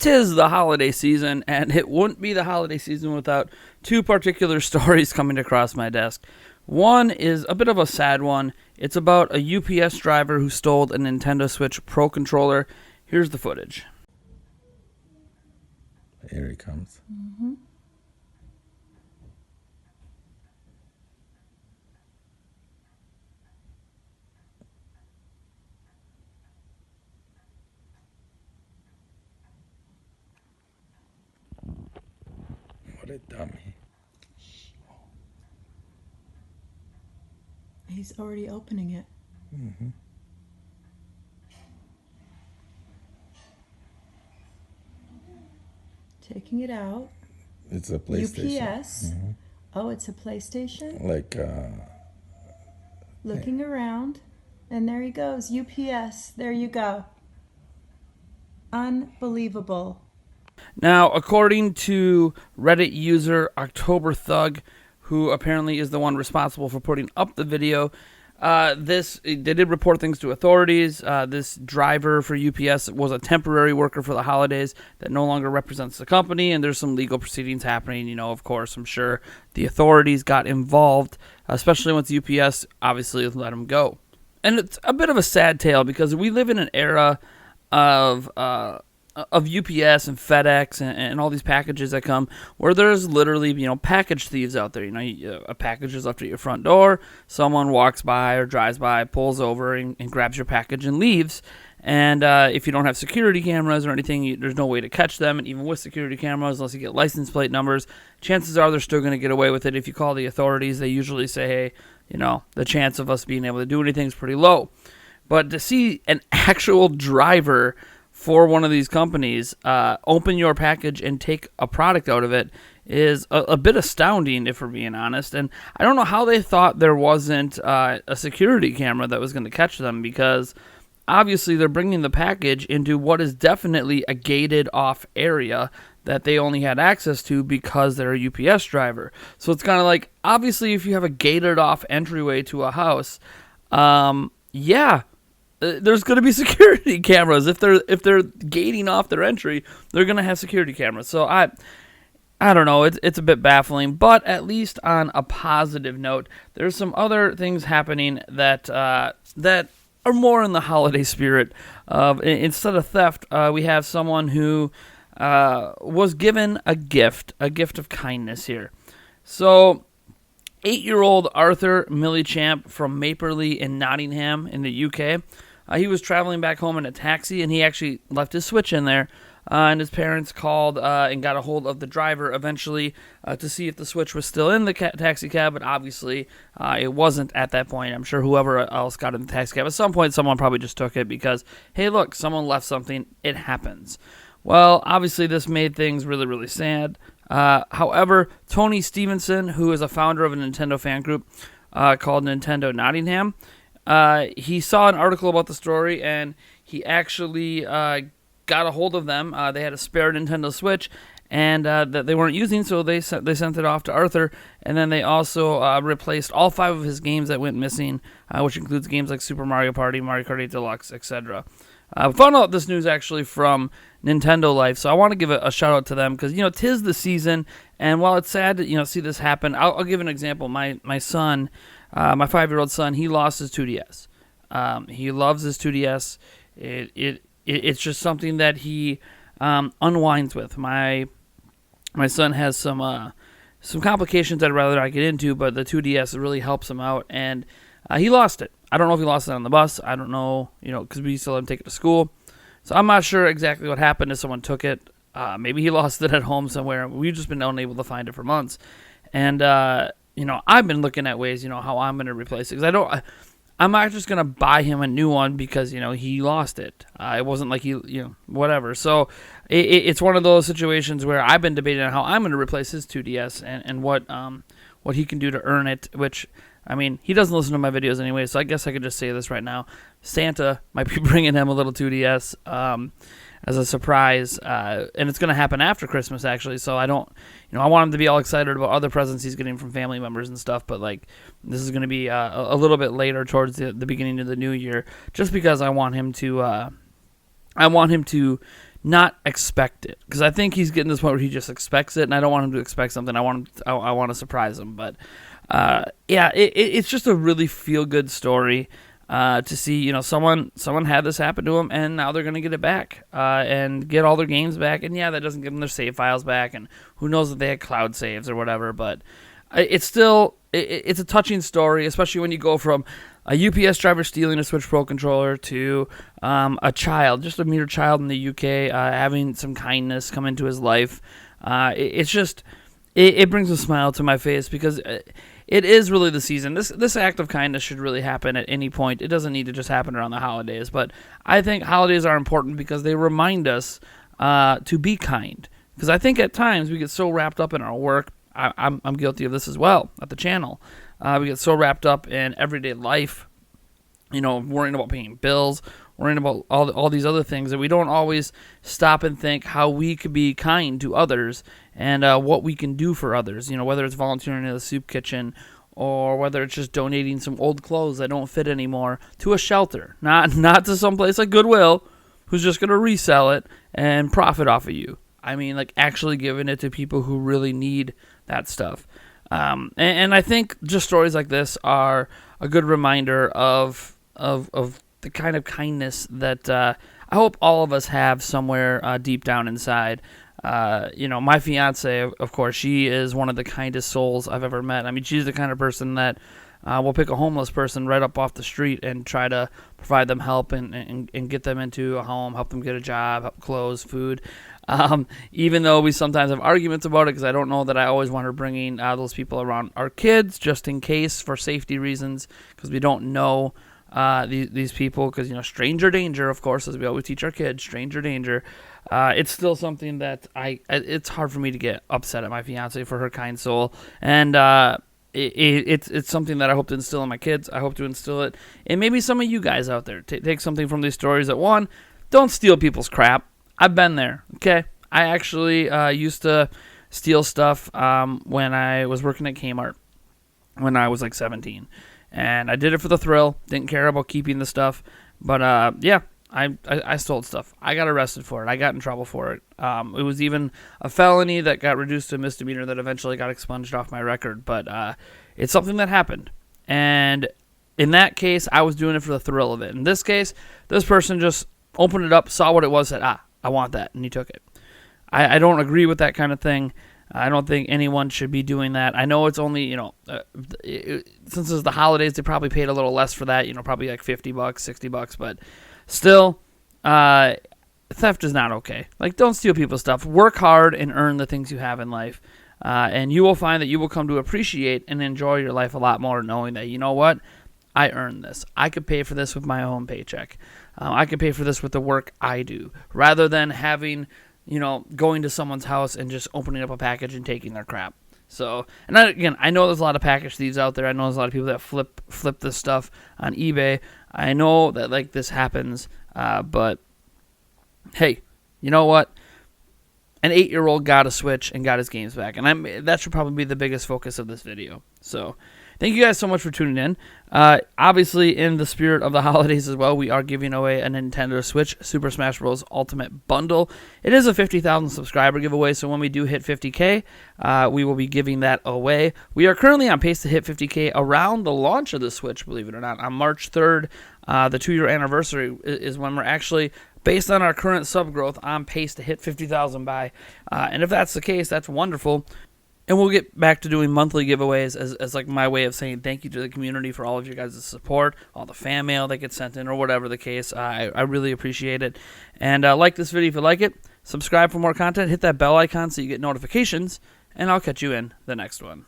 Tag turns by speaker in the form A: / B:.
A: 'tis the holiday season, and it wouldn't be the holiday season without two particular stories coming across my desk. One is a bit of a sad one. It's about a UPS driver who stole a Nintendo Switch Pro controller. Here's the footage.
B: Here he comes.
C: Mm-hmm.
B: What a dummy.
C: He's already opening it.
B: Mm-hmm.
C: Taking it out.
B: It's a PlayStation.
C: UPS.
B: Mm-hmm.
C: Oh, it's a PlayStation?
B: Like,
C: Looking around. And there he goes. UPS. There you go. Unbelievable.
A: Now, according to Reddit user October Thug, who apparently is the one responsible for putting up the video, they did report things to authorities. This driver for UPS was a temporary worker for the holidays that no longer represents the company, and there's some legal proceedings happening. You know, of course, I'm sure the authorities got involved, especially once UPS obviously let him go. And it's a bit of a sad tale because we live in an era of UPS and FedEx and all these packages that come where there's literally, package thieves out there. A package is left at your front door. Someone walks by or drives by, pulls over and grabs your package and leaves. And if you don't have security cameras or anything, there's no way to catch them. And even with security cameras, unless you get license plate numbers, chances are they're still going to get away with it. If you call the authorities, they usually say, hey, the chance of us being able to do anything is pretty low. But to see an actual driver for one of these companies open your package and take a product out of it is a bit astounding, if we're being honest. And I don't know how they thought there wasn't a security camera that was going to catch them, because obviously they're bringing the package into what is definitely a gated off area that they only had access to because they're a UPS driver. So it's kind of like, obviously if you have a gated off entryway to a house, there's going to be security cameras. If they're gating off their entry, they're going to have security cameras. So I don't know. It's a bit baffling, but at least on a positive note, there's some other things happening that are more in the holiday spirit. Instead of theft, we have someone who was given a gift of kindness here. So 8-year-old Arthur Millichamp from Maperley in Nottingham in the UK. He was traveling back home in a taxi, and he actually left his Switch in there. And his parents called and got a hold of the driver eventually to see if the Switch was still in the taxi cab, but obviously it wasn't at that point. I'm sure whoever else got in the taxi cab, at some point someone probably just took it because, hey, look, someone left something. It happens. Well, obviously this made things really, really sad. However, Tony Stevenson, who is a founder of a Nintendo fan group called Nintendo Nottingham, he saw an article about the story, and he actually got a hold of them. They had a spare Nintendo Switch, and that they weren't using, so they sent it off to Arthur. And then they also replaced all 5 of his games that went missing, which includes games like Super Mario Party, Mario Kart 8 Deluxe, etc. I found out this news actually from Nintendo Life, so I want to give a shout out to them because 'tis the season, and while it's sad to see this happen, I'll give an example. My son, my 5-year-old son, he lost his 2DS. He loves his 2DS. It's just something that he unwinds with. My son has some complications I'd rather not get into, but the 2DS really helps him out, and he lost it. I don't know if he lost it on the bus. I don't know, because we still let him take it to school. So I'm not sure exactly what happened if someone took it. Maybe he lost it at home somewhere. We've just been unable to find it for months. And, I've been looking at ways, how I'm going to replace it. Because I'm not just going to buy him a new one because, he lost it. It wasn't like he, whatever. So it's one of those situations where I've been debating on how I'm going to replace his 2DS and what he can do to earn it, which, he doesn't listen to my videos anyway, so I guess I could just say this right now. Santa might be bringing him a little 2DS as a surprise, and it's going to happen after Christmas, actually, so I don't, I want him to be all excited about other presents he's getting from family members and stuff, but, this is going to be a little bit later towards the beginning of the new year, just because I want him to not expect it, because I think he's getting to this point where he just expects it, and I don't want him to expect something. I want to surprise him. But it's just a really feel good story to see. Someone had this happen to them, and now they're gonna get it back and get all their games back. And that doesn't give them their save files back, and who knows if they had cloud saves or whatever. But it's still it's a touching story, especially when you go from a UPS driver stealing a Switch Pro controller to a child, just a mere child in the UK, having some kindness come into his life. It brings a smile to my face, because it is really the season. This act of kindness should really happen at any point. It doesn't need to just happen around the holidays. But I think holidays are important because they remind us to be kind. Because I think at times we get so wrapped up in our work. I'm guilty of this as well at the channel. We get so wrapped up in everyday life, worrying about paying bills, worrying about all these other things, that we don't always stop and think how we could be kind to others and what we can do for others. Whether it's volunteering in the soup kitchen, or whether it's just donating some old clothes that don't fit anymore to a shelter, not to some place like Goodwill, who's just going to resell it and profit off of you. I mean, like, actually giving it to people who really need that stuff. And I think just stories like this are a good reminder of the kind of kindness that I hope all of us have somewhere deep down inside. My fiance, of course, she is one of the kindest souls I've ever met. I mean, she's the kind of person that will pick a homeless person right up off the street and try to provide them help and get them into a home, help them get a job, help clothes, food. Even though we sometimes have arguments about it, because I don't know that I always want her bringing those people around our kids, just in case, for safety reasons, because we don't know these people, because stranger danger, of course, as we always teach our kids, stranger danger. It's still something that it's hard for me to get upset at my fiance for her kind soul, and it's something that I hope to instill in my kids. I hope to instill it in maybe some of you guys out there. Take something from these stories. That, one, don't steal people's crap. I've been there, okay? I actually used to steal stuff when I was working at Kmart when I was like 17. And I did it for the thrill. Didn't care about keeping the stuff. But, I stole stuff. I got arrested for it. I got in trouble for it. It was even a felony that got reduced to a misdemeanor that eventually got expunged off my record. But it's something that happened. And in that case, I was doing it for the thrill of it. In this case, this person just opened it up, saw what it was, said, I want that, and he took it. I don't agree with that kind of thing. I don't think anyone should be doing that. I know it's only, since it's the holidays, they probably paid a little less for that, probably like $50, $60, but still, theft is not okay. Like, don't steal people's stuff. Work hard and earn the things you have in life, and you will find that you will come to appreciate and enjoy your life a lot more, knowing that, you know what, I earned this. I could pay for this with my own paycheck. I could pay for this with the work I do, rather than having, going to someone's house and just opening up a package and taking their crap. So, and I know there's a lot of package thieves out there. I know there's a lot of people that flip this stuff on eBay. I know that, like, this happens, but hey, you know what? An 8-year-old got a Switch and got his games back, and that should probably be the biggest focus of this video. So, thank you guys so much for tuning in. Obviously, in the spirit of the holidays as well, we are giving away a Nintendo Switch Super Smash Bros. Ultimate Bundle. It is a 50,000 subscriber giveaway, so when we do hit 50K, we will be giving that away. We are currently on pace to hit 50K around the launch of the Switch, believe it or not. On March 3rd, the 2-year anniversary is when we're actually, based on our current sub growth, on pace to hit 50,000 by. And if that's the case, that's wonderful. And we'll get back to doing monthly giveaways as like my way of saying thank you to the community for all of your guys' support, all the fan mail that gets sent in, or whatever the case. I really appreciate it. And like this video if you like it. Subscribe for more content. Hit that bell icon so you get notifications. And I'll catch you in the next one.